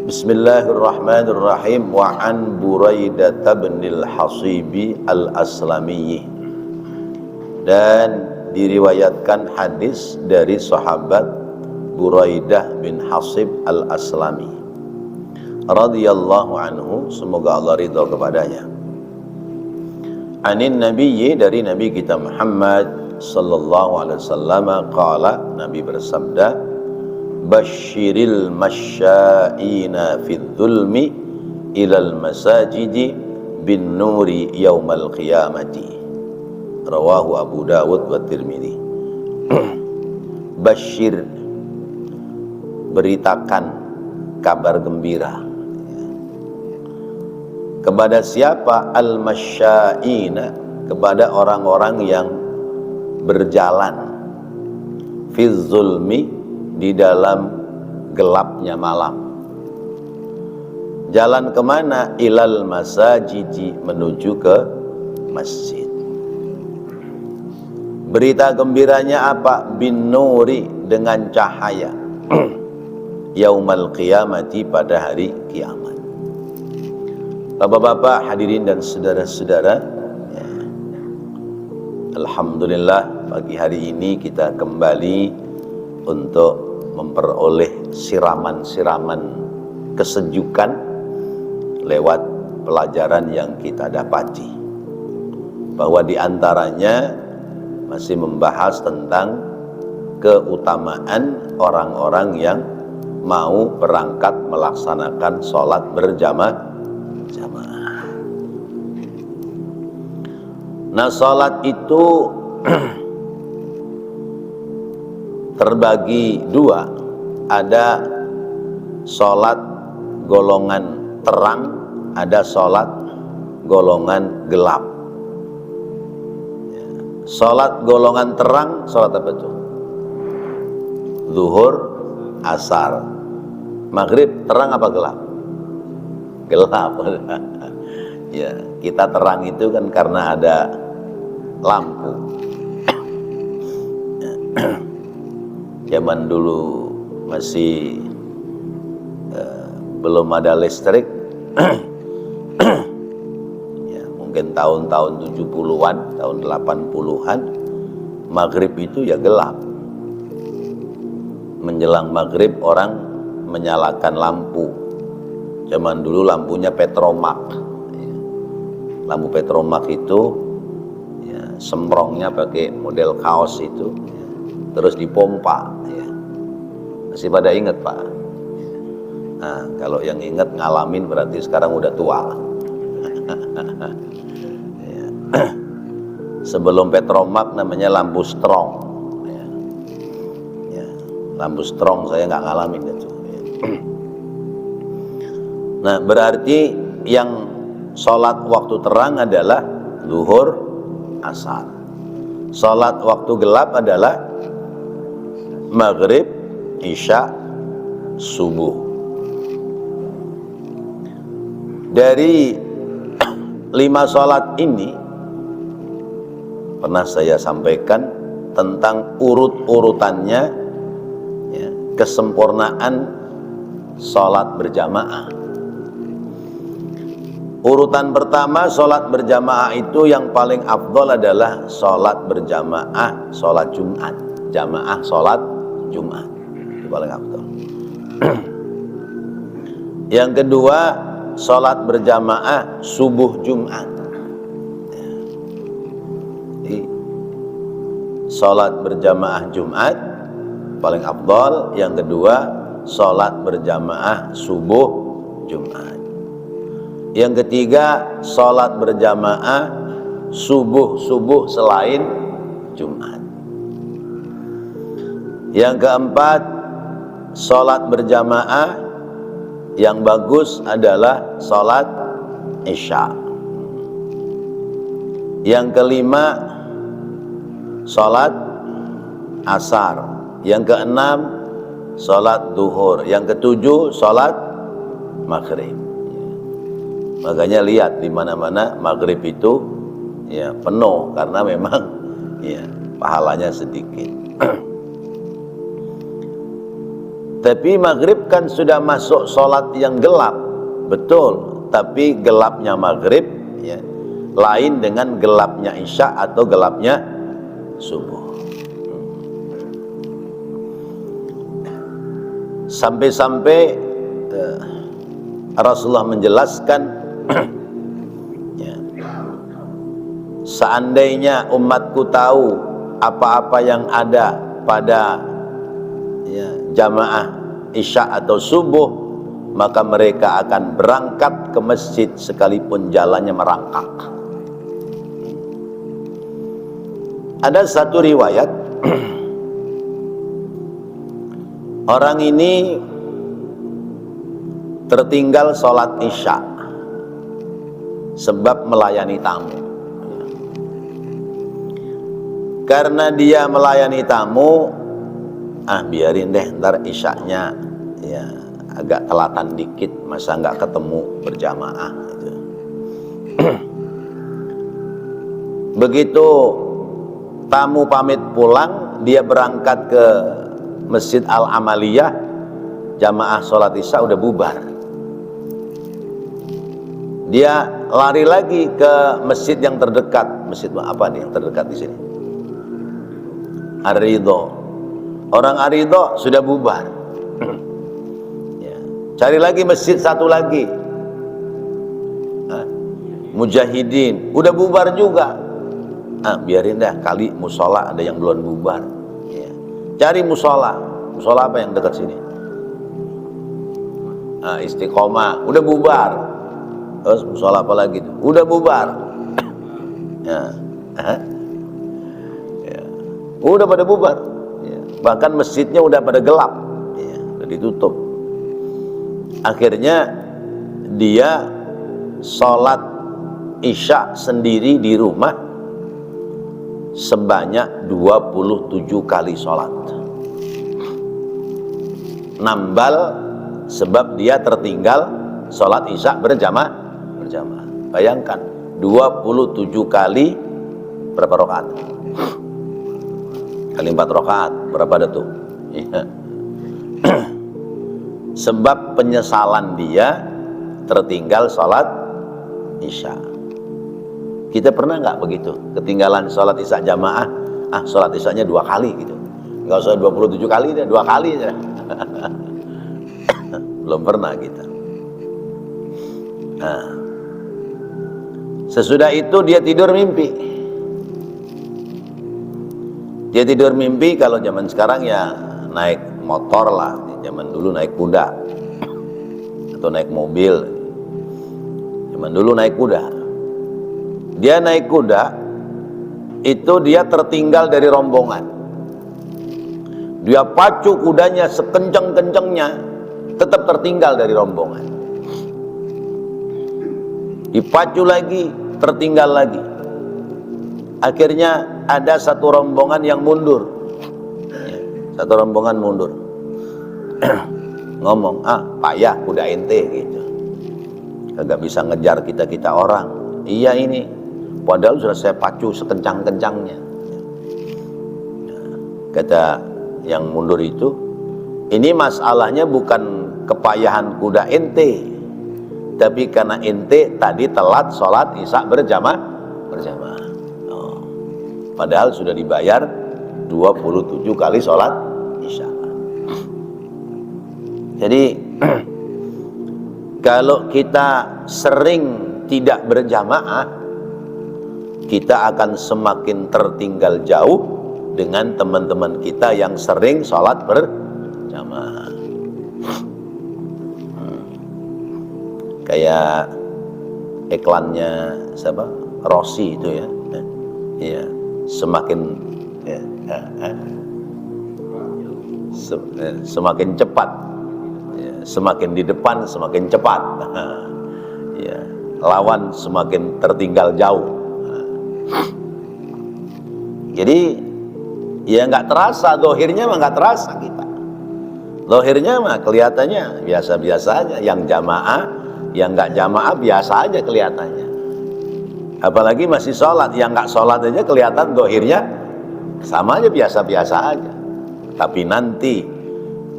Bismillahirrahmanirrahim. Wa an Buraidah binil Hasibi al-Aslami. Dan diriwayatkan hadis dari sahabat Buraidah bin Hasib al-Aslami radhiyallahu anhu, semoga Allah ridha kepadanya. Anin nabiyyi, dari Nabi kita Muhammad sallallahu alaihi wasallam, qala, Nabi bersabda, Basyiril masya'ina fid dhulmi ilal masajidi bin nuri yaumal qiyamati. Rawahu Abu Dawud wa Tirmidzi. Basyir, beritakan kabar gembira. Kepada siapa? Al-masya'ina, kepada orang-orang yang berjalan fiz zulmi, di dalam gelapnya malam. Jalan kemana? Ilal masajidi, menuju ke masjid. Berita gembiranya apa? Bin nuri, dengan cahaya. Yaumal qiyamati, pada hari kiamat. Bapak-bapak, hadirin dan saudara-saudara, alhamdulillah, pagi hari ini kita kembali untuk memperoleh siraman-siraman kesejukan lewat pelajaran yang kita dapati, bahwa diantaranya masih membahas tentang keutamaan orang-orang yang mau berangkat melaksanakan sholat berjamaah. Nah, sholat itu terbagi dua. Ada sholat golongan terang, ada sholat golongan gelap. Sholat golongan terang, sholat apa itu? Zuhur, asar. Maghrib terang apa gelap? Gelap. Ya, kita terang itu kan karena ada lampu. Zaman dulu masih belum ada listrik. Ya, mungkin tahun-tahun 70-an, tahun 80-an, maghrib itu ya gelap. Menjelang maghrib orang menyalakan lampu. Zaman dulu lampunya petromak. Lampu petromak itu ya, semprongnya pakai model kaos itu, terus dipompa, ya. Masih pada ingat, Pak? Nah, kalau yang ingat ngalamin berarti sekarang udah tua. Ya. Sebelum petromak namanya lampu strong, ya. Ya, lampu strong saya nggak ngalamin itu. Ya. Nah, berarti yang sholat waktu terang adalah zuhur, asar. Sholat waktu gelap adalah maghrib, isya, subuh. Dari 5 sholat ini pernah saya sampaikan tentang urut-urutannya, ya, kesempurnaan sholat berjamaah. Urutan pertama, sholat berjamaah itu yang paling afdol adalah sholat berjamaah, sholat Jumat. Jamaah sholat Jumat itu paling afdol. Yang kedua, sholat berjamaah subuh Jumat. Jadi, sholat berjamaah Jumat paling afdol. Yang kedua, sholat berjamaah subuh Jumat. Yang ketiga, sholat berjamaah subuh selain Jumat. Yang keempat, sholat berjamaah yang bagus adalah sholat isya. Yang kelima, sholat asar. Yang keenam, sholat duhur. Yang ketujuh, sholat maghrib. Makanya lihat di mana-mana maghrib itu ya penuh, karena memang ya pahalanya sedikit. Tapi maghrib kan sudah masuk sholat yang gelap, betul. Tapi gelapnya maghrib ya, lain dengan gelapnya isya atau gelapnya subuh. Sampai-sampai Rasulullah menjelaskan ya, seandainya umatku tahu apa-apa yang ada pada ya, jamaah isya atau subuh, maka mereka akan berangkat ke masjid sekalipun jalannya merangkak. Ada satu riwayat orang ini tertinggal sholat isya sebab melayani tamu. Karena dia melayani tamu, biarin deh ntar isyaknya ya agak telatan dikit, masa nggak ketemu berjamaah gitu. Begitu tamu pamit pulang, dia berangkat ke Masjid Al-Amaliyah, jamaah sholat isya udah bubar. Dia lari lagi ke masjid yang terdekat. Masjid apa nih yang terdekat di sini? Ar-Ridho. Orang Ar-Ridho sudah bubar. Ya. Cari lagi masjid satu lagi. Mujahidin udah bubar juga. Biarin dah, kali musola ada yang belum bubar. Ya. Cari musola. Musola apa yang dekat sini? Istiqomah udah bubar. Terus musola apa lagi tuh? Udah bubar. Ya. Ya. Udah pada bubar. Ya. Bahkan masjidnya udah pada gelap. Ya. Udah ditutup. Akhirnya dia sholat isya sendiri di rumah sebanyak 27 kali sholat. Nambal sebab dia tertinggal sholat isya berjamaah. Bayangkan 27 kali berapa rakaat? Kali 4 rakaat berapa ada tuh? Ya. Sebab penyesalan dia tertinggal sholat isya. Kita pernah nggak begitu? Ketinggalan sholat isya jamaah, sholat isyanya 2 kali gitu. Nggak usah 27 kali, 2 kali aja. Belum pernah kita. Sesudah itu dia tidur mimpi. Dia tidur mimpi, kalau zaman sekarang ya naik motor lah. Zaman dulu naik kuda atau naik mobil. Zaman dulu naik kuda. Dia naik kuda, itu dia tertinggal dari rombongan. Dia pacu kudanya sekencang-kencangnya, tetap tertinggal dari rombongan. Dipacu lagi, tertinggal lagi. Akhirnya ada satu rombongan yang mundur. Satu rombongan mundur. Ngomong, payah kuda ente gitu. Kagak bisa ngejar kita orang. Iya ini, padahal sudah saya pacu sekencang-kencangnya. Kata yang mundur itu, ini masalahnya bukan kepayahan kuda ente, tapi karena ente tadi telat sholat isya berjamaah. Padahal sudah dibayar 27 kali sholat isya. Jadi kalau kita sering tidak berjamaah, kita akan semakin tertinggal jauh dengan teman-teman kita yang sering sholat berjamaah. Kayak iklannya siapa? Rossi itu ya. Iya, semakin semakin cepat, semakin di depan semakin cepat. Ya, lawan semakin tertinggal jauh. Jadi ya nggak terasa, dohirnya mah nggak terasa kita. Dohirnya mah kelihatannya biasa-biasa aja. Yang jamaah, yang nggak jamaah biasa aja kelihatannya. Apalagi masih sholat, yang nggak sholat aja kelihatan dohirnya sama aja, biasa-biasa aja. Tapi nanti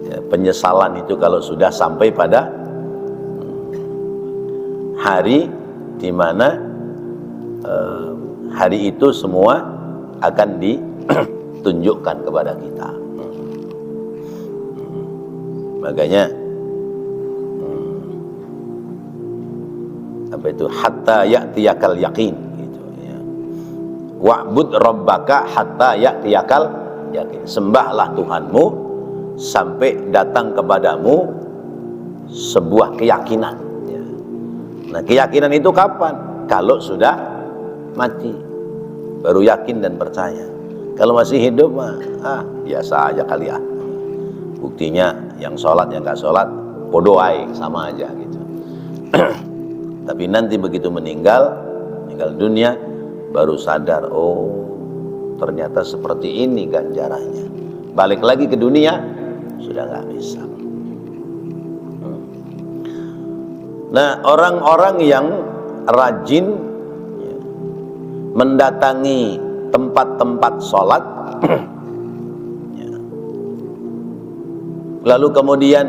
Ya, penyesalan itu kalau sudah sampai pada hari di mana hari itu semua akan ditunjukkan kepada kita. Makanya apa itu, hatta ya'tiyakal yaqin gitu ya. Wa'bud rabbaka hatta ya'tiyakal yaqin. Sembahlah Tuhanmu sampai datang kepadamu sebuah keyakinan ya. Nah, keyakinan itu kapan? Kalau sudah mati baru yakin dan percaya. Kalau masih hidup mah biasa aja kali ya. Buktinya yang sholat yang nggak sholat bodoh aja, sama aja gitu. Tapi nanti begitu meninggal dunia baru sadar, oh ternyata seperti ini ganjarannya. Balik lagi ke dunia sudah nggak bisa. Nah, orang-orang yang rajin ya, mendatangi tempat-tempat sholat ya, lalu kemudian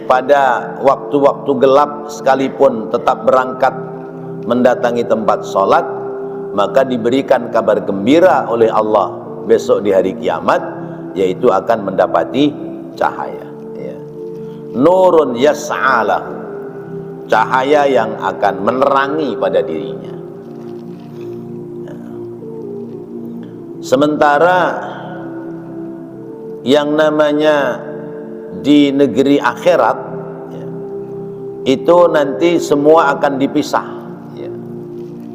pada waktu-waktu gelap sekalipun tetap berangkat mendatangi tempat sholat, maka diberikan kabar gembira oleh Allah besok di hari kiamat, yaitu akan mendapati cahaya ya. Nurun yas'alahu, cahaya yang akan menerangi pada dirinya ya. Sementara yang namanya di negeri akhirat ya, itu nanti semua akan dipisah ya.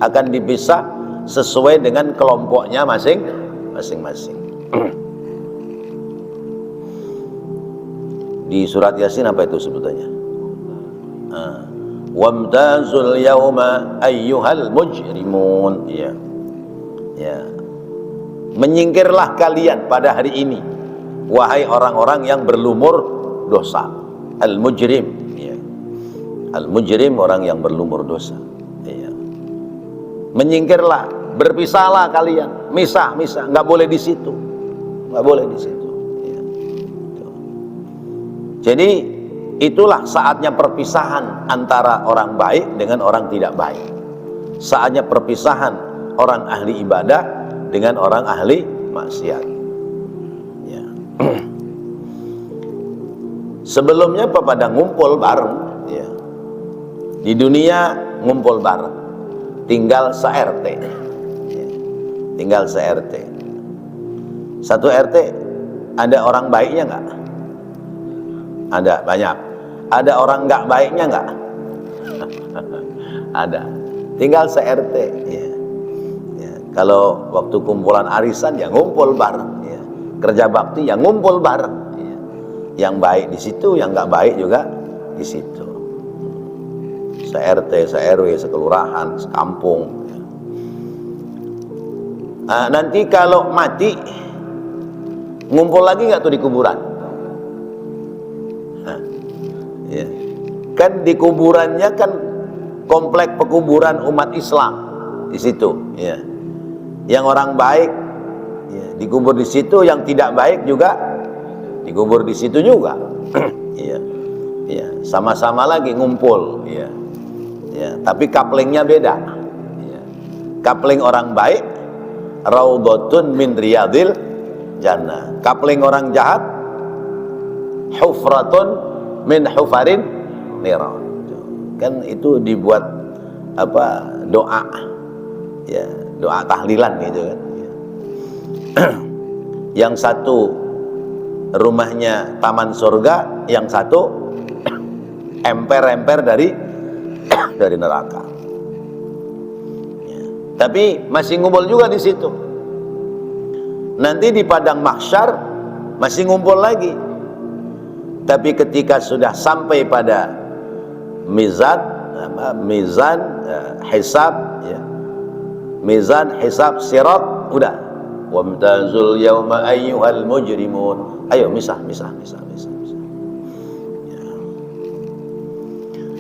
Akan dipisah sesuai dengan kelompoknya masing-masing. Di surat Yasin apa itu sebutannya? Wamtazul yauma ayyuhal mujrimun ya. Ya. Menyingkirlah kalian pada hari ini, wahai orang-orang yang berlumur dosa. Al-mujrim ya. Al-mujrim, orang yang berlumur dosa ya. Menyingkirlah, berpisahlah kalian, misah, nggak boleh di situ, nggak boleh di situ ya. Jadi itulah saatnya perpisahan antara orang baik dengan orang tidak baik. Saatnya perpisahan orang ahli ibadah dengan orang ahli maksiat ya. Sebelumnya pada ngumpul bareng ya. Di dunia ngumpul bareng, tinggal se-RT ya. Tinggal se-RT. Satu RT ada orang baiknya nggak? Ada, banyak. Ada orang nggak baiknya nggak? Ada. Tinggal se-RT ya. Ya. Kalau waktu kumpulan arisan ya ngumpul bareng ya. Kerja bakti ya ngumpul bareng ya. Yang baik di situ, yang nggak baik juga di situ. Se-RT, se-RW, sekelurahan, sekampung ya. Nah, nanti kalau mati ngumpul lagi nggak tuh di kuburan? Ya. Kan di kuburannya kan komplek pekuburan umat Islam di situ ya. Yang orang baik ya, dikubur di situ, yang tidak baik juga dikubur di situ juga. Ya. Ya, sama-sama lagi ngumpul ya. Ya, tapi kaplingnya beda ya. Kapling orang baik raudhatun min riyadil jannah. Kapling orang jahat hufratun min hufarin niran. Kan itu dibuat apa, doa ya, doa tahlilan gitu kan ya. Yang satu rumahnya taman surga, yang satu emper-emper dari neraka ya. Tapi masih ngumpul juga di situ. Nanti di padang mahsyar masih ngumpul lagi. Tapi ketika sudah sampai pada mizan hisab ya, mizan hisab sirat, udah wamtazul yauma ayyuhal mujrimun, ayo misah ya.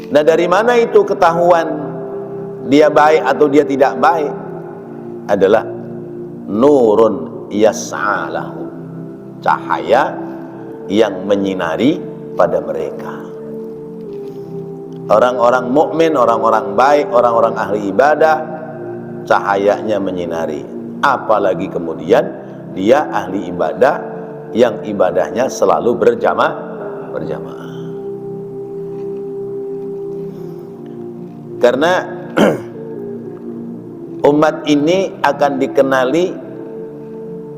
Nah, dari mana itu ketahuan dia baik atau dia tidak baik? Adalah nurun yas'alahu, cahaya yang menyinari pada mereka. Orang-orang mukmin, orang-orang baik, orang-orang ahli ibadah, cahayanya menyinari. Apalagi kemudian dia ahli ibadah yang ibadahnya selalu berjamaah. Karena umat ini akan dikenali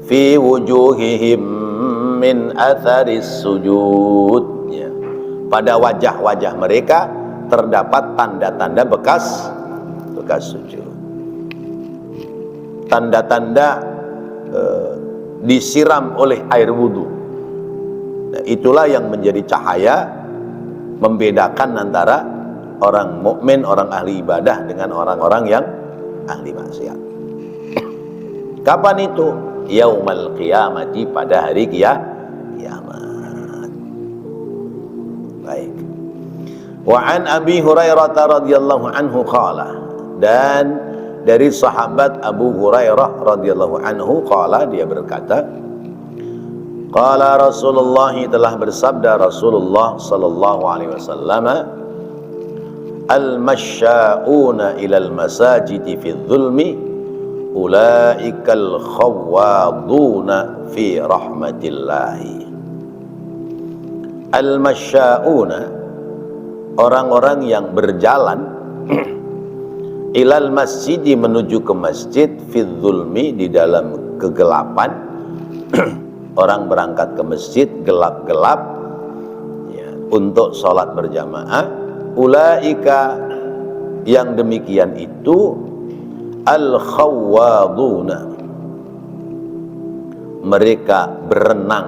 fi wujuhihim min atharis sujud, ya. Pada wajah-wajah mereka terdapat tanda-tanda bekas sujud, tanda-tanda disiram oleh air wudhu. Nah, itulah yang menjadi cahaya membedakan antara orang mukmin, orang ahli ibadah dengan orang-orang yang ahli maksiat. Kapan itu? Yaumal qiyamati, pada hari kiamat. Baik. Wa an Abi Hurairah radhiyallahu anhu qala, dan dari sahabat Abu Hurairah radhiyallahu anhu qala, dia berkata, qala Rasulullah, telah bersabda Rasulullah sallallahu alaihi wasallam, al-masya'una ilal masajidi fi dhulmi ulaikal khawwaduna fi rahmatillahi. Al-masya'una, orang-orang yang berjalan ilal masjidi, menuju ke masjid, fi dhulmi, di dalam kegelapan. Orang berangkat ke masjid gelap-gelap, ya, untuk sholat berjamaah. Ulaika, yang demikian itu, al-khawwaduna, mereka berenang,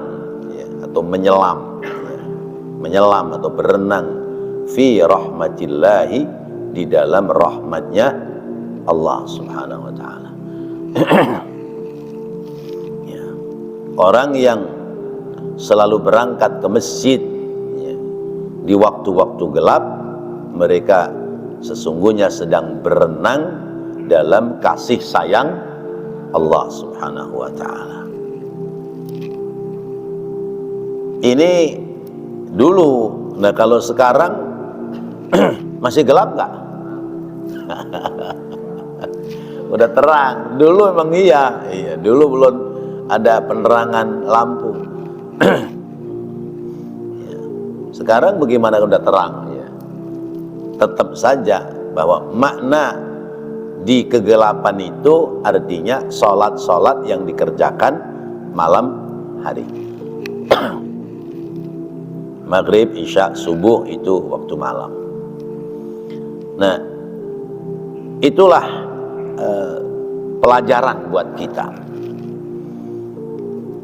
ya, atau menyelam, ya, menyelam atau berenang, fi rahmatillahi, di dalam rahmatnya Allah subhanahu wa ta'ala. Ya. Orang yang selalu berangkat ke masjid, ya, di waktu-waktu gelap, mereka sesungguhnya sedang berenang dalam kasih sayang Allah subhanahu wa ta'ala. Ini dulu. Nah, kalau sekarang masih gelap nggak? Udah terang. Dulu emang iya, dulu belum ada penerangan lampu. Sekarang bagaimana udah terang, ya. Tetap saja bahwa makna di kegelapan itu artinya sholat-sholat yang dikerjakan malam hari. Maghrib, isya, subuh itu waktu malam. Nah, itulah pelajaran buat kita.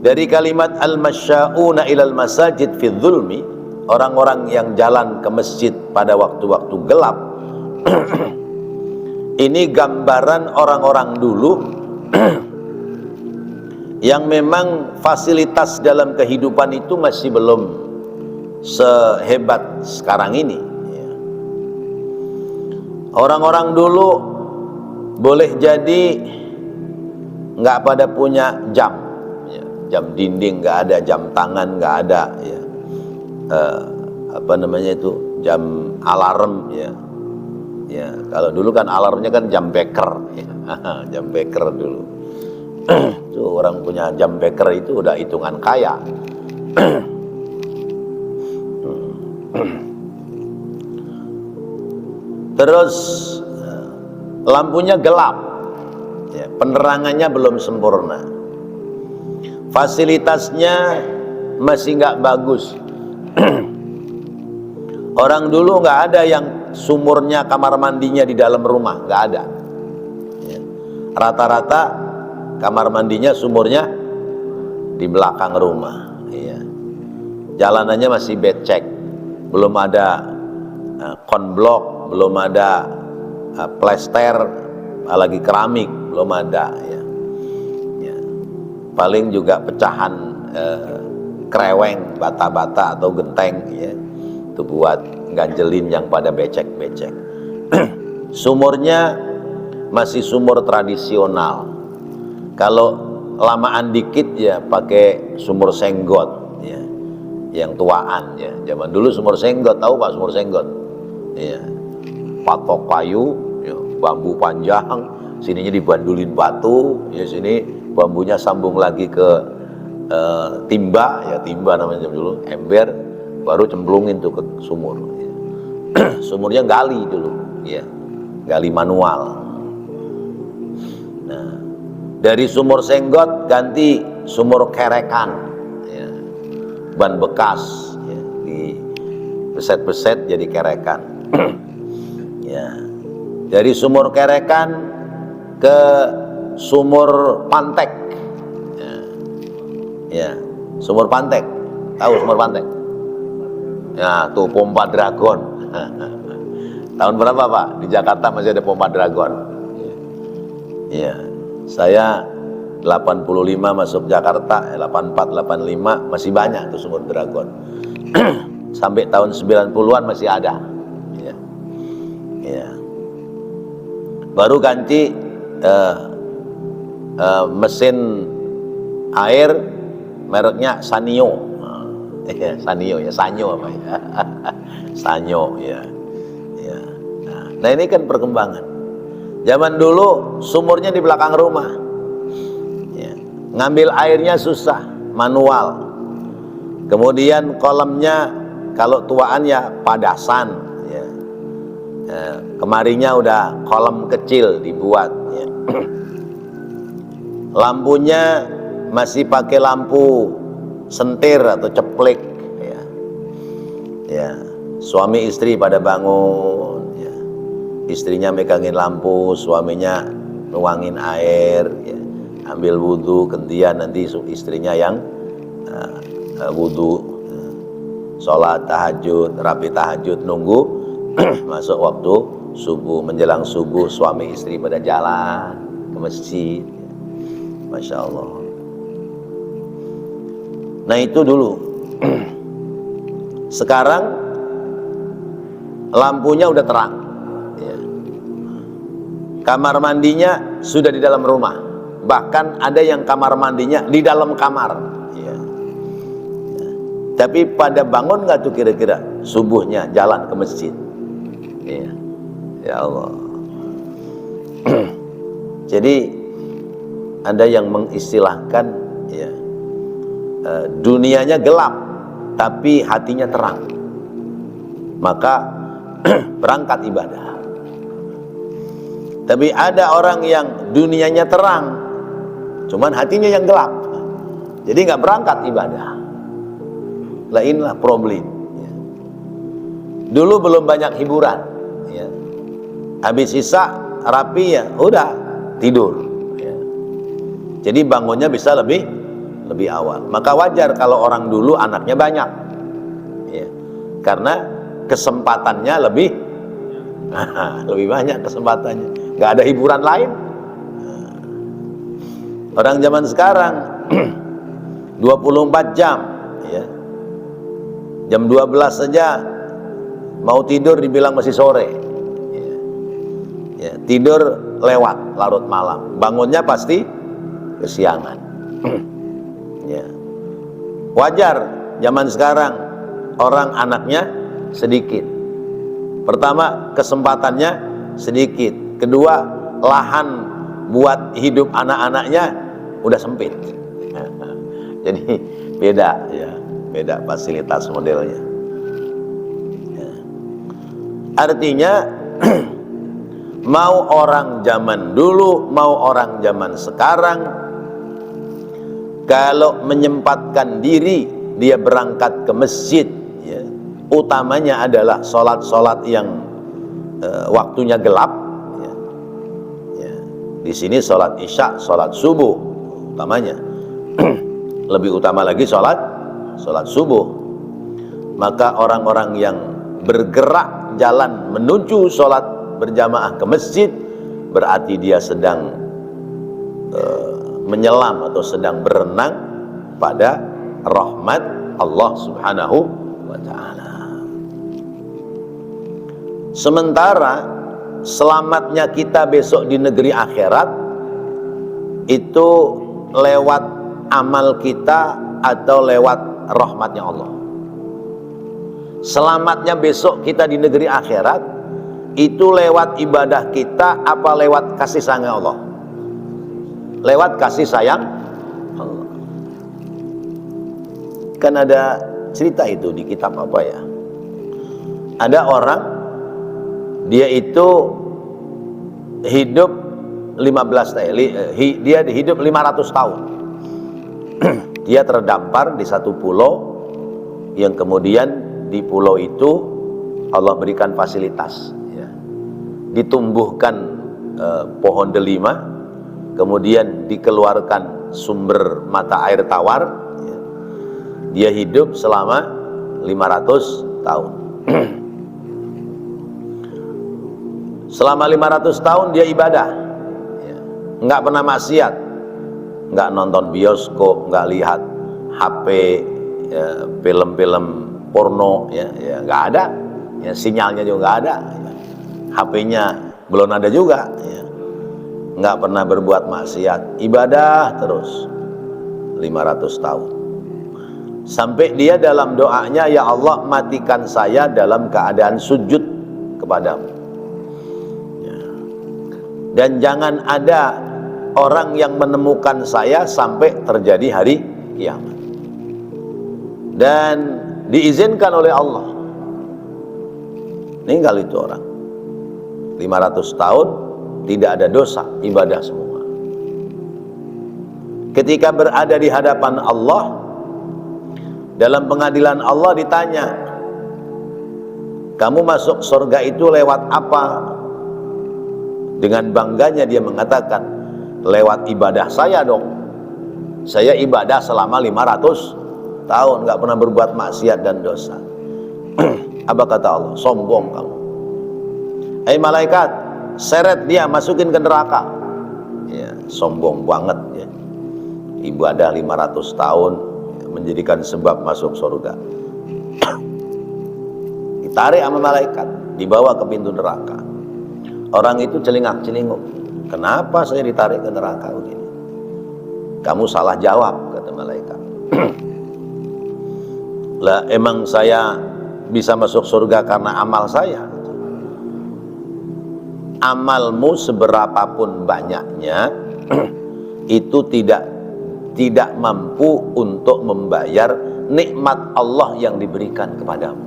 Dari kalimat al-masya'una ilal masajid fi dhulmi, orang-orang yang jalan ke masjid pada waktu-waktu gelap. Ini gambaran orang-orang dulu yang memang fasilitas dalam kehidupan itu masih belum sehebat sekarang ini. Orang-orang dulu boleh jadi nggak pada punya jam, ya. Jam dinding nggak ada, jam tangan nggak ada, ya. Apa namanya itu, jam alarm, ya. Ya, kalau dulu kan alarmnya kan jam beker, ya. Jam beker dulu. Tuh, orang punya jam beker itu udah hitungan kaya. Terus lampunya gelap, ya, penerangannya belum sempurna, fasilitasnya masih nggak bagus. Orang dulu nggak ada yang sumurnya, kamar mandinya di dalam rumah, nggak ada, ya. Rata-rata kamar mandinya, sumurnya di belakang rumah, ya. Jalanannya masih becek, belum ada konblok, belum ada plester, lagi keramik, belum ada, ya. Ya. Paling juga pecahan kreweng, bata-bata atau genteng, ya, itu buat ganjelin yang pada becek-becek. Sumurnya masih sumur tradisional. Kalau lamaan dikit ya pakai sumur senggot, ya, yang tuaan ya. Zaman dulu sumur senggot, tahu Pak sumur senggot? Iya. Patok kayu, ya, bambu panjang, sininya dibandulin batu, ya sini bambunya sambung lagi ke timba, ya timba namanya dulu, ember, baru cemplungin tuh ke sumur. Ya. Sumurnya gali dulu, ya, gali manual. Nah, dari sumur senggot ganti sumur kerekan, ya, ban bekas, ya, di beset-beset jadi kerekan. Ya, dari sumur kerekan ke sumur pantek. Ya, sumur pantek, tahu sumur pantek? Ya, tuh pompa dragon. Tahun berapa Pak? Di Jakarta masih ada pompa dragon. Ya, saya 85 masuk Jakarta, 84, 85 masih banyak tuh sumur dragon. Sampai tahun 90-an masih ada. Ya. Ya. Baru ganti mesin air mereknya Sanyo. Sanyo ya, Sanyo apa ya? Sanyo ya. Ya. Nah, ini kan perkembangan. Zaman dulu sumurnya di belakang rumah. Ya. Ngambil airnya susah, manual. Kemudian kolamnya kalau tuaan ya padasan. Ya. Ya. Kemarinya udah kolam kecil dibuat. Ya. Lampunya masih pakai lampu sentir atau ceplek. Ya. Ya. Suami istri pada bangun. Istrinya megangin lampu, suaminya nuangin air, ya. Ambil wudhu, gantian nanti istrinya yang wudhu, sholat tahajud, rapi tahajud, nunggu masuk waktu subuh, menjelang subuh suami istri pada jalan ke masjid. Masya Allah. Nah itu dulu. Sekarang lampunya udah terang. Kamar mandinya sudah di dalam rumah, bahkan ada yang kamar mandinya di dalam kamar. Ya. Ya. Tapi pada bangun nggak tuh kira-kira subuhnya jalan ke masjid? Ya, ya Allah. Jadi ada yang mengistilahkan, ya, dunianya gelap, tapi hatinya terang. Maka berangkat ibadah. Tapi ada orang yang dunianya terang, cuman hatinya yang gelap, jadi nggak berangkat ibadah. Lah inilah problem. Ya. Dulu belum banyak hiburan. Ya. Habis sisa rapi ya, udah tidur. Ya. Jadi bangunnya bisa lebih awal. Maka wajar kalau orang dulu anaknya banyak. Ya. Karena kesempatannya lebih banyak kesempatannya. Nggak ada hiburan lain. Orang zaman sekarang 24 jam, ya. Jam 12 saja mau tidur dibilang masih sore. Ya. Ya, tidur lewat larut malam, bangunnya pasti kesiangan. Ya. Wajar zaman sekarang orang anaknya sedikit. Pertama, kesempatannya sedikit. Kedua, lahan buat hidup anak-anaknya udah sempit. Jadi beda, ya, beda fasilitas modelnya. Ya. Artinya mau orang zaman dulu, mau orang zaman sekarang, kalau menyempatkan diri dia berangkat ke masjid, ya, utamanya adalah sholat-sholat yang waktunya gelap. Ya. Ya. Di sini sholat isya, sholat subuh utamanya. Lebih utama lagi sholat subuh. Maka orang-orang yang bergerak jalan menuju sholat berjamaah ke masjid, berarti dia sedang menyelam atau sedang berenang pada rahmat Allah Subhanahu wa ta'ala. Sementara selamatnya kita besok di negeri akhirat itu lewat amal kita atau lewat rahmatnya Allah. Selamatnya besok kita di negeri akhirat itu lewat ibadah kita apa lewat kasih sayang Allah? Lewat kasih sayang Allah. Kan ada cerita itu di kitab apa ya? Ada orang, dia itu hidup 15 tahun, dia hidup 500 tahun. Dia terdampar di satu pulau yang kemudian di pulau itu Allah berikan fasilitas, ya. Ditumbuhkan pohon delima, kemudian dikeluarkan sumber mata air tawar, ya. Dia hidup selama 500 tahun. Selama 500 tahun dia ibadah, ya. Nggak pernah maksiat, nggak nonton bioskop, nggak lihat HP, ya, film-film porno, ya nggak ada, ya, sinyalnya juga nggak ada, ya. HP-nya belum ada juga, ya. Nggak pernah berbuat maksiat, ibadah terus 500 tahun. Sampai dia dalam doanya, ya Allah matikan saya dalam keadaan sujud kepadamu, ya. Dan jangan ada orang yang menemukan saya sampai terjadi hari kiamat. Dan diizinkan oleh Allah. Meninggal itu orang 500 tahun, tidak ada dosa, ibadah semua. Ketika berada di hadapan Allah, dalam pengadilan Allah ditanya, kamu masuk surga itu lewat apa? Dengan bangganya dia mengatakan, lewat ibadah saya dong. Saya ibadah selama 500 tahun, nggak pernah berbuat maksiat dan dosa. Apa kata Allah? Sombong kamu. Malaikat, seret dia, masukin ke neraka. Ya, sombong banget, ya. Ibadah 500 tahun menjadikan sebab masuk surga. Ditarik sama malaikat, dibawa ke pintu neraka. Orang itu celingak-celinguk. Kenapa saya ditarik ke neraka begini? Kamu salah jawab, kata malaikat. Lah emang saya bisa masuk surga karena amal saya? Amalmu seberapapun banyaknya itu tidak mampu untuk membayar nikmat Allah yang diberikan kepadamu,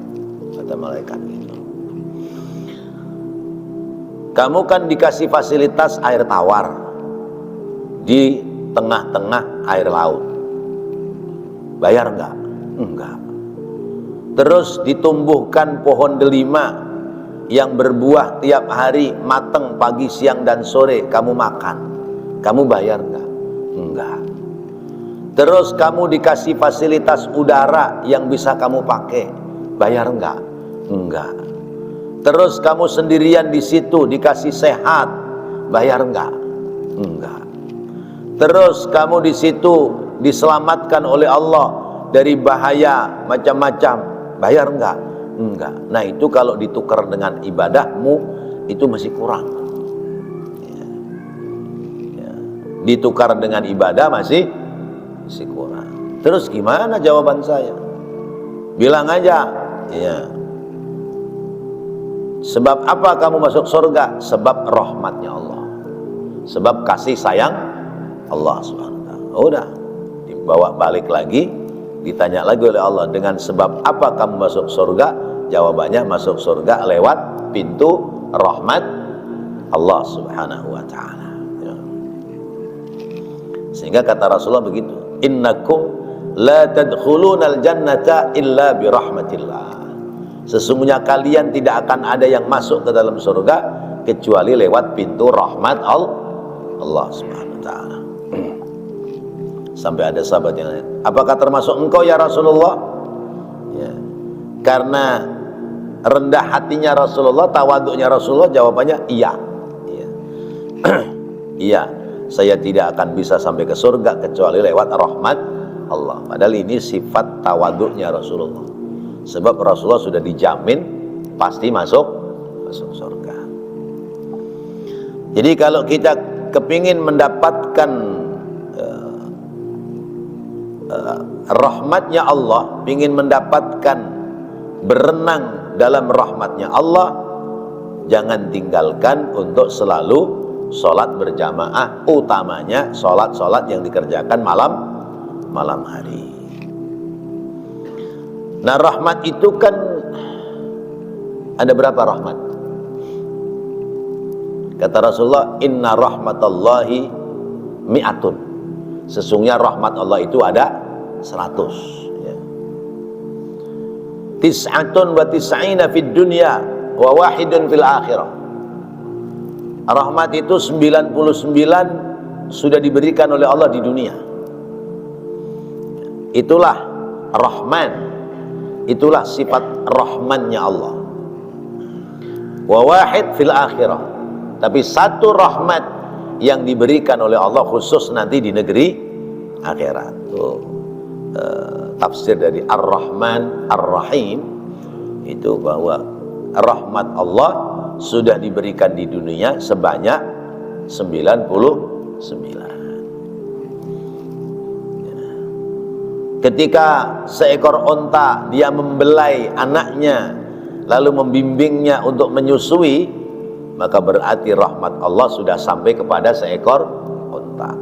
kata malaikat itu. Kamu kan dikasih fasilitas air tawar di tengah-tengah air laut, bayar enggak? Enggak. Terus ditumbuhkan pohon delima yang berbuah tiap hari, mateng pagi, siang, dan sore, kamu makan. Kamu bayar enggak? Enggak. Terus kamu dikasih fasilitas udara yang bisa kamu pakai, bayar enggak? Enggak. Terus kamu sendirian di situ dikasih sehat, bayar enggak? Enggak. Terus kamu di situ diselamatkan oleh Allah dari bahaya macam-macam, bayar enggak? Enggak. Nah itu kalau ditukar dengan ibadahmu itu masih kurang, ya. Ya. Ditukar dengan ibadah masih kurang. Terus gimana jawaban saya? Bilang aja, ya. Sebab apa kamu masuk surga? Sebab rahmatnya Allah, sebab kasih sayang Allah SWT. Udah, dibawa balik lagi, ditanya lagi oleh Allah, dengan sebab apa kamu masuk surga? Jawabannya masuk surga lewat pintu rahmat Allah Subhanahu wa ta'ala, ya. Sehingga kata Rasulullah begitu, innakum la tadkhulunal jannata illa birahmatillah. Sesungguhnya kalian tidak akan ada yang masuk ke dalam surga kecuali lewat pintu rahmat Allah Subhanahu wa ta'ala. Sampai ada sahabat yang lain, apakah termasuk engkau ya Rasulullah? Ya. Karena rendah hatinya Rasulullah, tawaduknya Rasulullah, jawabannya iya. Iya. Iya, saya tidak akan bisa sampai ke surga kecuali lewat rahmat Allah. Padahal ini sifat tawaduknya Rasulullah. Sebab Rasulullah sudah dijamin pasti masuk surga. Jadi kalau kita kepingin mendapatkan rahmatnya Allah, ingin mendapatkan berenang dalam rahmatnya Allah, jangan tinggalkan untuk selalu sholat berjamaah, utamanya sholat-sholat yang dikerjakan malam hari. Nah, rahmat itu kan ada berapa rahmat? Kata Rasulullah, inna rahmatallahi mi'atun. Sesungguhnya rahmat Allah itu ada 100 ya. Tis'atun wa tis'ina fid dunya wa wahidun fil akhirah. Rahmat itu 99 sudah diberikan oleh Allah di dunia. Itulah Rahman, itulah sifat Rahmannya Allah. Wa wahid fil akhirah. Tapi satu rahmat yang diberikan oleh Allah khusus nanti di negeri akhirat. Tafsir dari Ar-Rahman Ar-Rahim itu bahwa rahmat Allah sudah diberikan di dunia sebanyak 99. Ketika seekor onta dia membelai anaknya lalu membimbingnya untuk menyusui, maka berarti rahmat Allah sudah sampai kepada seekor onta.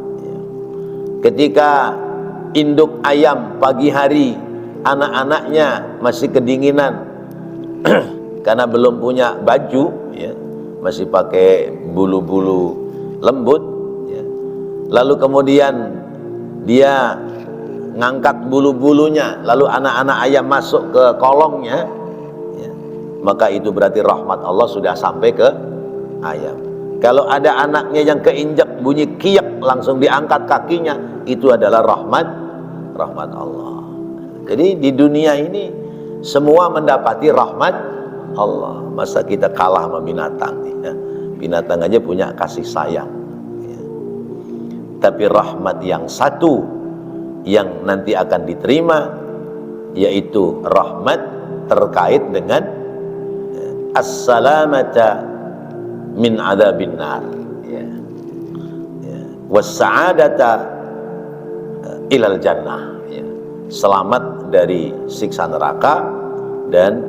Ketika induk ayam pagi hari anak-anaknya masih kedinginan karena belum punya baju ya, masih pakai bulu-bulu lembut ya. Lalu kemudian dia ngangkat bulu-bulunya, lalu anak-anak ayam masuk ke kolongnya ya, maka itu berarti rahmat Allah sudah sampai ke ayam. Kalau ada anaknya yang keinjak bunyi kiyak langsung diangkat kakinya, itu adalah rahmat Allah. Jadi di dunia ini semua mendapati rahmat Allah. Masa kita kalah sama binatang ya? Binatang aja punya kasih sayang ya. Tapi rahmat yang satu yang nanti akan diterima, yaitu rahmat terkait dengan as-salamata min adzabin nar ya. Was-sa'adata ilal jannah ya. Selamat dari siksa neraka dan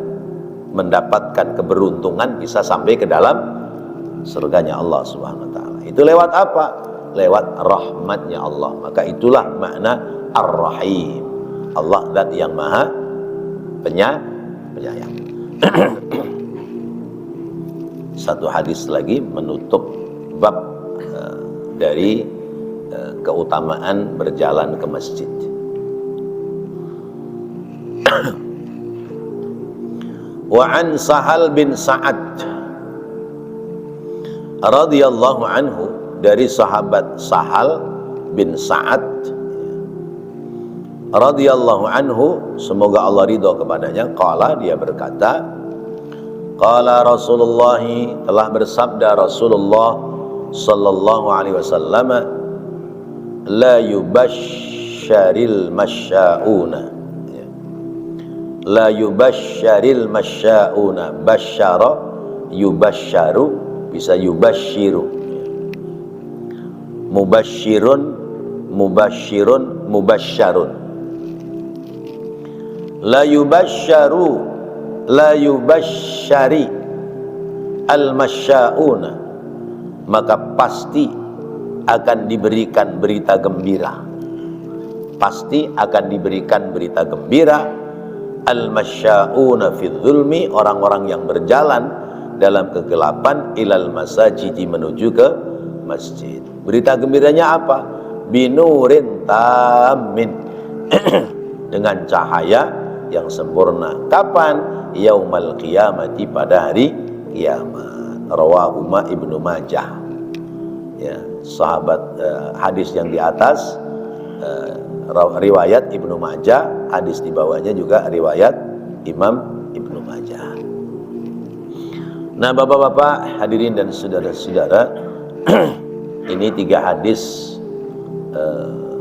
mendapatkan keberuntungan bisa sampai ke dalam surganya Allah Subhanahu wa taala. Itu lewat apa? Lewat rahmatnya Allah. Maka itulah makna Ar-Rahim. Allah zat yang maha penyayang. Satu hadis lagi menutup bab dari keutamaan berjalan ke masjid. Wa an Sahal bin Sa'ad radhiyallahu anhu, dari sahabat Sahal bin Sa'ad radhiyallahu anhu, semoga Allah ridho kepadanya, qala, dia berkata, qala Rasulullah, telah bersabda Rasulullah sallallahu alaihi wasallam, la yubashsharil masya'una, la yubashsharil masya'una, basyara yubashsharu, bisa yubashshiru, mubashshirun mubashshirun mubashsharun, la yubashsharu la yubashshari al-masya'una, maka pasti akan diberikan berita gembira, pasti akan diberikan berita gembira al-masya'una fi dzulmi, orang-orang yang berjalan dalam kegelapan, ilal masajidi, menuju ke masjid. Berita gembiranya apa? Binurin tamin dengan cahaya yang sempurna. Kapan? Yaumal qiyamati, pada hari kiamat. Rawahuma Ibnu Majah ya, sahabat hadis yang di atas riwayat Ibnu Majah, hadis di bawahnya juga riwayat Imam Ibnu Majah. Nah, bapak-bapak hadirin dan saudara-saudara, ini 3 hadis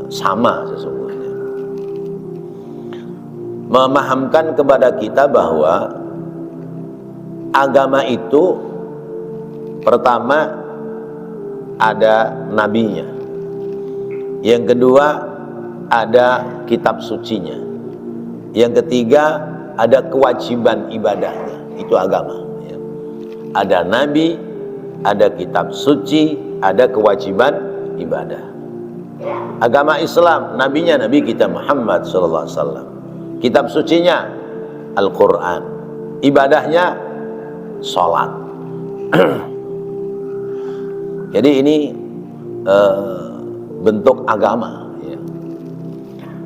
sama sesungguhnya, memahamkan kepada kita bahwa agama itu pertama ada nabinya, yang kedua ada kitab sucinya, yang ketiga ada kewajiban ibadahnya, itu agama ya. Ada nabi, ada kitab suci, ada kewajiban ibadah. Agama Islam, nabinya Nabi kita Muhammad SAW, kitab sucinya Al-Quran, ibadahnya sholat. Jadi ini bentuk agama ya.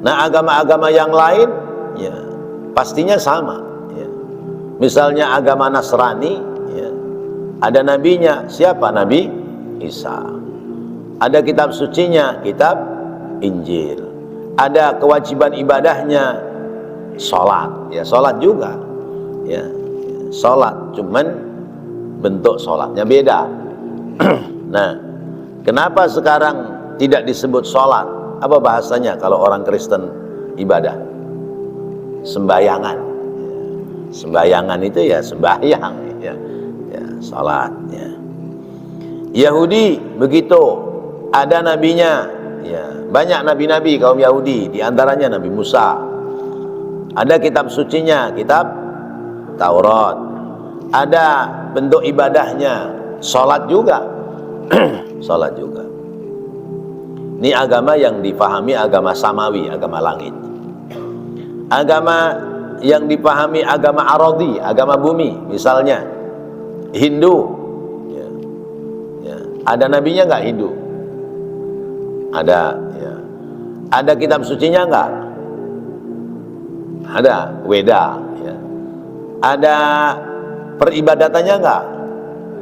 Nah, agama-agama yang lain ya pastinya sama ya. Misalnya agama Nasrani ya, ada nabinya, siapa? Nabi Isa. Ada kitab sucinya, kitab Injil. Ada kewajiban ibadahnya, sholat ya, sholat juga ya, sholat, cuman bentuk sholatnya beda. Nah, kenapa sekarang tidak disebut sholat? Apa bahasanya kalau orang Kristen ibadah? Sembayangan. Sembayangan itu ya sembahyang ya, ya sholat ya. Yahudi begitu, ada nabinya ya, banyak nabi-nabi kaum Yahudi, diantaranya Nabi Musa. Ada kitab sucinya, kitab Taurat. Ada bentuk ibadahnya, sholat juga. Sholat juga. Ini agama yang dipahami agama samawi, agama langit. Agama yang dipahami agama arodi, agama bumi, misalnya Hindu ya. Ya. Ada nabinya nggak Hindu? Ada ya. Ada kitab sucinya nggak? Ada, Weda ya. Ada peribadatannya nggak?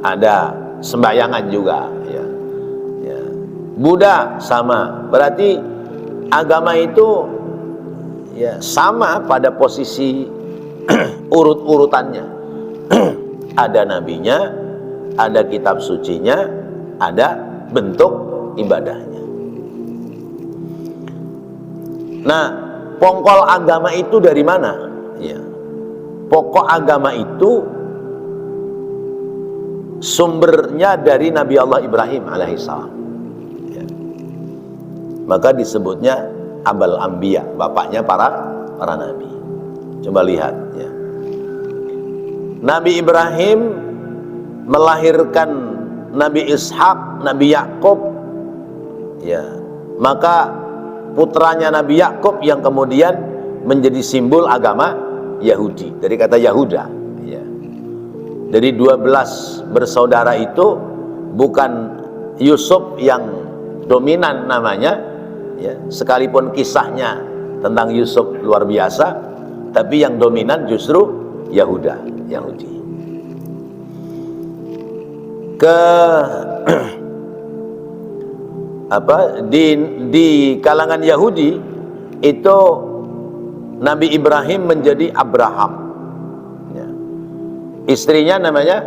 Ada, sembayangan juga ya. Ya. Buddha sama, berarti agama itu ya sama pada posisi urut-urutannya. Ada nabinya, ada kitab sucinya, ada bentuk ibadahnya. Nah, pokok agama itu dari mana? Ya. Pokok agama itu sumbernya dari Nabi Allah Ibrahim alaihissalam ya. Maka disebutnya Abul Anbiya, bapaknya para nabi. Coba lihat ya. Nabi Ibrahim melahirkan Nabi Ishak, Nabi Yakub ya. Maka putranya Nabi Yakub yang kemudian menjadi simbol agama Yahudi, dari kata Yahuda ya. Dari 12 bersaudara itu bukan Yusuf yang dominan namanya ya, sekalipun kisahnya tentang Yusuf luar biasa, tapi yang dominan justru Yahudi. Di kalangan Yahudi itu Nabi Ibrahim menjadi Abraham ya. Istrinya namanya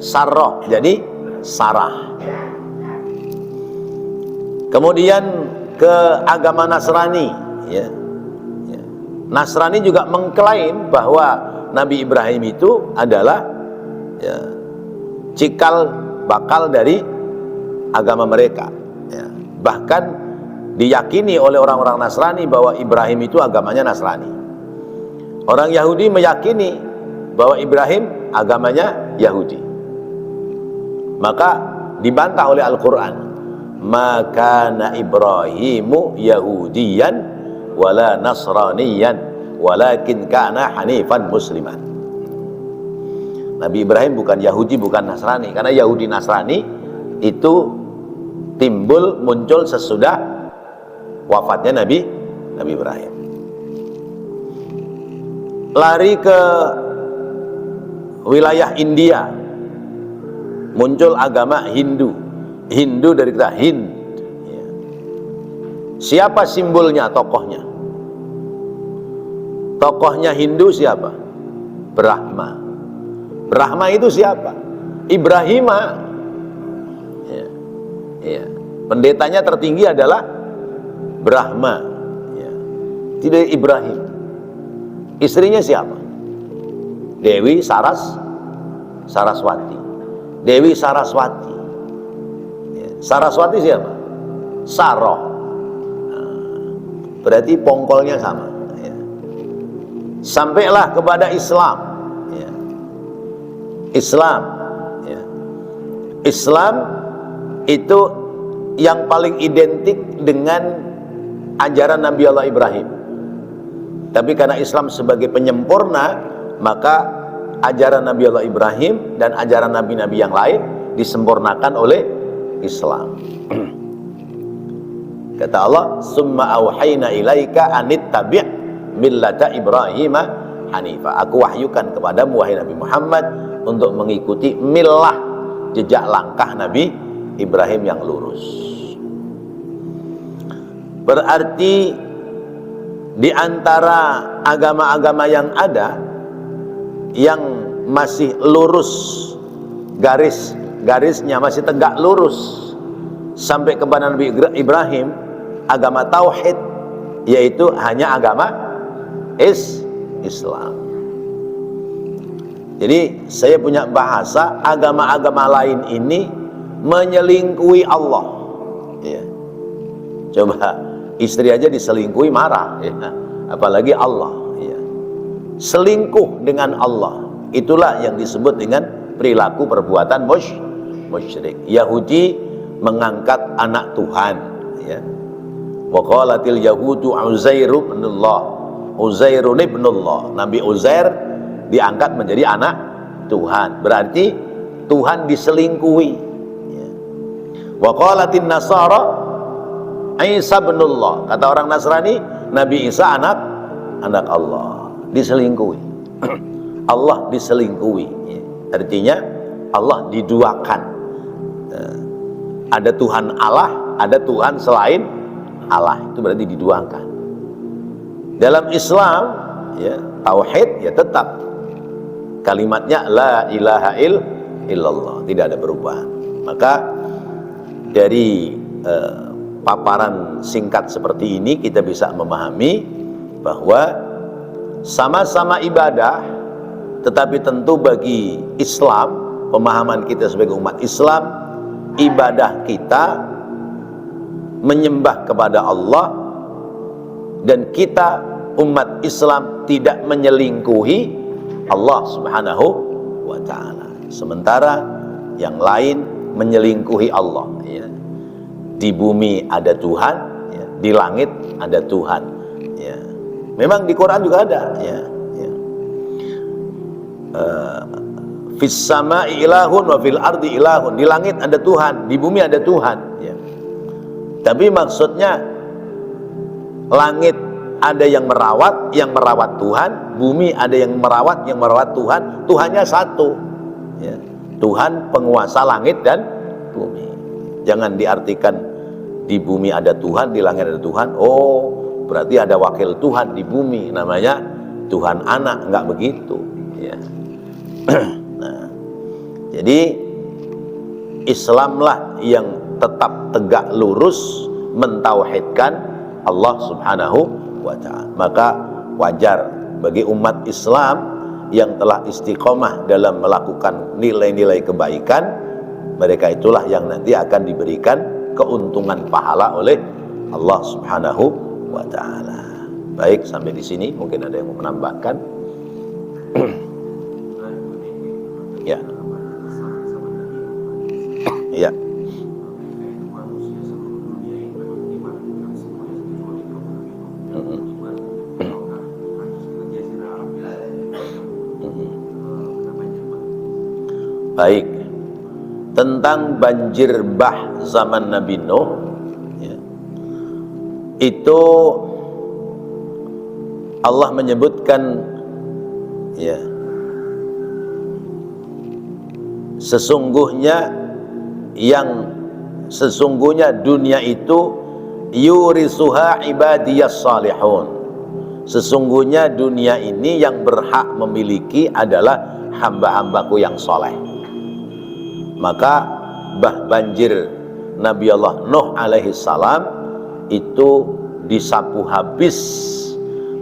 Sarah, jadi Sarah. Kemudian ke agama Nasrani ya. Ya. Nasrani juga mengklaim bahwa Nabi Ibrahim itu adalah ya, cikal bakal dari agama mereka ya. Bahkan diyakini oleh orang-orang Nasrani bahwa Ibrahim itu agamanya Nasrani. Orang Yahudi meyakini bahwa Ibrahim agamanya Yahudi. Maka dibantah oleh Al-Quran, maka Ibrahimu Yahudiyan wala Nasraniyan walakin kana hanifan musliman. Nabi Ibrahim bukan Yahudi, bukan Nasrani, karena Yahudi Nasrani itu muncul sesudah wafatnya Nabi Ibrahim. Lari ke wilayah India, muncul agama Hindu dari kata Hind ya. Siapa simbolnya, tokohnya Hindu siapa? Brahma itu siapa? Ibrahima ya. Ya. Pendetanya tertinggi adalah Brahma ya. Tidak Ibrahim. Istrinya siapa? Dewi Saraswati. Dewi Saraswati ya. Saraswati siapa? Saroh. Nah, berarti pongkolnya sama ya. sampailah kepada Islam, ya. Islam, ya. Islam itu yang paling identik dengan ajaran Nabi Allah Ibrahim. Tapi karena Islam sebagai penyempurna, maka ajaran Nabi Allah Ibrahim dan ajaran nabi-nabi yang lain disempurnakan oleh Islam. Kata Allah, "Summa auhayna ilaika anittabi' millata Ibrahim hanifa." Aku wahyukan kepadamu wahai Nabi Muhammad untuk mengikuti millah, jejak langkah Nabi Ibrahim yang lurus. Berarti di antara agama-agama yang ada yang masih lurus, garisnya masih tegak lurus sampai kepada Nabi Ibrahim, agama tauhid, yaitu hanya agama Islam. Jadi saya punya bahasa, agama-agama lain ini menyelingkuhi Allah, ya. Coba istri aja diselingkuhi marah, ya. Apalagi Allah, ya. Selingkuh dengan Allah, itulah yang disebut dengan perilaku perbuatan musyrik. Yahudi mengangkat anak Tuhan, ya. Wa qalatil yahudu Uzairu ibnullah, Uzairun ibnullah. Nabi Uzair diangkat menjadi anak Tuhan, berarti Tuhan diselingkuhi, ya. Wa qalatin nasara Isa ibnullah. Kata orang Nasrani, Nabi Isa anak Allah, diselingkuhi. Allah diselingkuhi, ya. Artinya Allah diduakan. Ada Tuhan Allah, ada Tuhan selain Allah, itu berarti diduakan. Dalam Islam, ya, tauhid, ya tetap kalimatnya la ilaha illallah, tidak ada perubahan. Maka dari paparan singkat seperti ini kita bisa memahami bahwa sama-sama ibadah, tetapi tentu bagi Islam, pemahaman kita sebagai umat Islam, ibadah kita menyembah kepada Allah, dan kita umat Islam tidak menyelingkuhi Allah Subhanahu wa ta'ala. Sementara yang lain menyelingkuhi Allah, ya. Di bumi ada Tuhan, ya. Di langit ada Tuhan, ya. Memang di Quran juga ada, ya, ya. Fis sama'i ilahun wa fil ardi ilahun. Di langit ada Tuhan, di bumi ada Tuhan, ya. Tapi maksudnya langit ada yang merawat Tuhan, bumi ada yang merawat Tuhan. Tuhannya satu, ya. Tuhan penguasa langit dan bumi. Jangan diartikan di bumi ada Tuhan, di langit ada Tuhan, oh berarti ada wakil Tuhan di bumi, namanya Tuhan anak. Enggak begitu, ya. Nah, jadi Islamlah yang tetap tegak lurus mentauhidkan Allah Subhanahu wa ta'ala. Maka wajar bagi umat Islam yang telah istiqomah dalam melakukan nilai-nilai kebaikan, mereka itulah yang nanti akan diberikan keuntungan pahala oleh Allah Subhanahu wa ta'ala. Baik, sampai di sini mungkin ada yang mau menambahkan. Ya. Ya. Baik, tentang banjir bah zaman Nabi Nuh, ya, itu Allah menyebutkan, ya, sesungguhnya dunia itu yurisuha ibadiyas salihun. Sesungguhnya dunia ini yang berhak memiliki adalah hamba-hambaku yang soleh. Maka banjir Nabi Allah Nuh alaihi salam itu disapu habis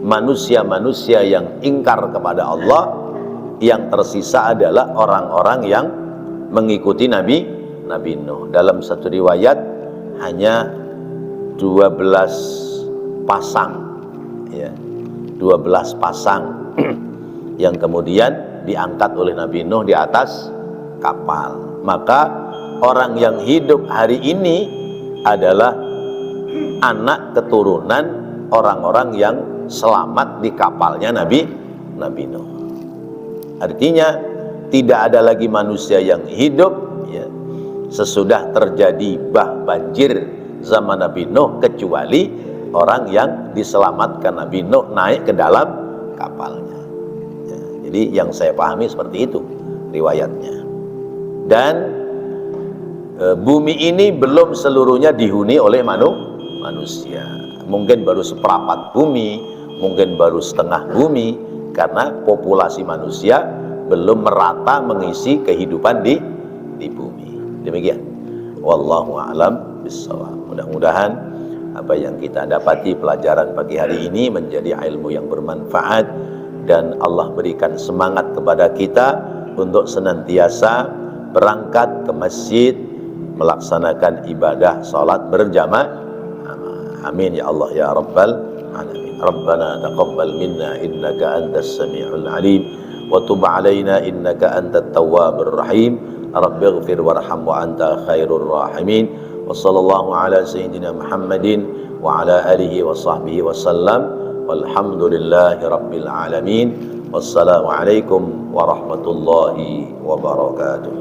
manusia-manusia yang ingkar kepada Allah. Yang tersisa adalah orang-orang yang mengikuti Nabi Nuh. Dalam satu riwayat hanya 12 pasang, ya, 12 pasang yang kemudian diangkat oleh Nabi Nuh di atas kapal. Maka orang yang hidup hari ini adalah anak keturunan orang-orang yang selamat di kapalnya Nabi Nuh. Artinya tidak ada lagi manusia yang hidup ya, sesudah terjadi banjir zaman Nabi Nuh kecuali orang yang diselamatkan Nabi Nuh naik ke dalam kapalnya. Ya, jadi yang saya pahami seperti itu riwayatnya. Dan bumi ini belum seluruhnya dihuni oleh manusia. Mungkin baru seperempat bumi, mungkin baru setengah bumi, karena populasi manusia belum merata mengisi kehidupan di bumi. Demikian. Wallahu a'lam bishawab. Mudah-mudahan apa yang kita dapati pelajaran pagi hari ini menjadi ilmu yang bermanfaat, dan Allah berikan semangat kepada kita untuk senantiasa berangkat ke masjid melaksanakan ibadah salat berjamaah. Amin ya Allah ya Rabbal alamin. Rabbana taqabbal minna innaka antas samiul alim wa tub alaina innaka antat tawwabur rahim. Rabbighfir warham wa anta khairur rahimin. Wa sallallahu ala sayyidina Muhammadin wa ala alihi wa sahbihi wa sallam. Walhamdulillahi rabbil alamin. Wassalamu alaikum warahmatullahi wabarakatuh.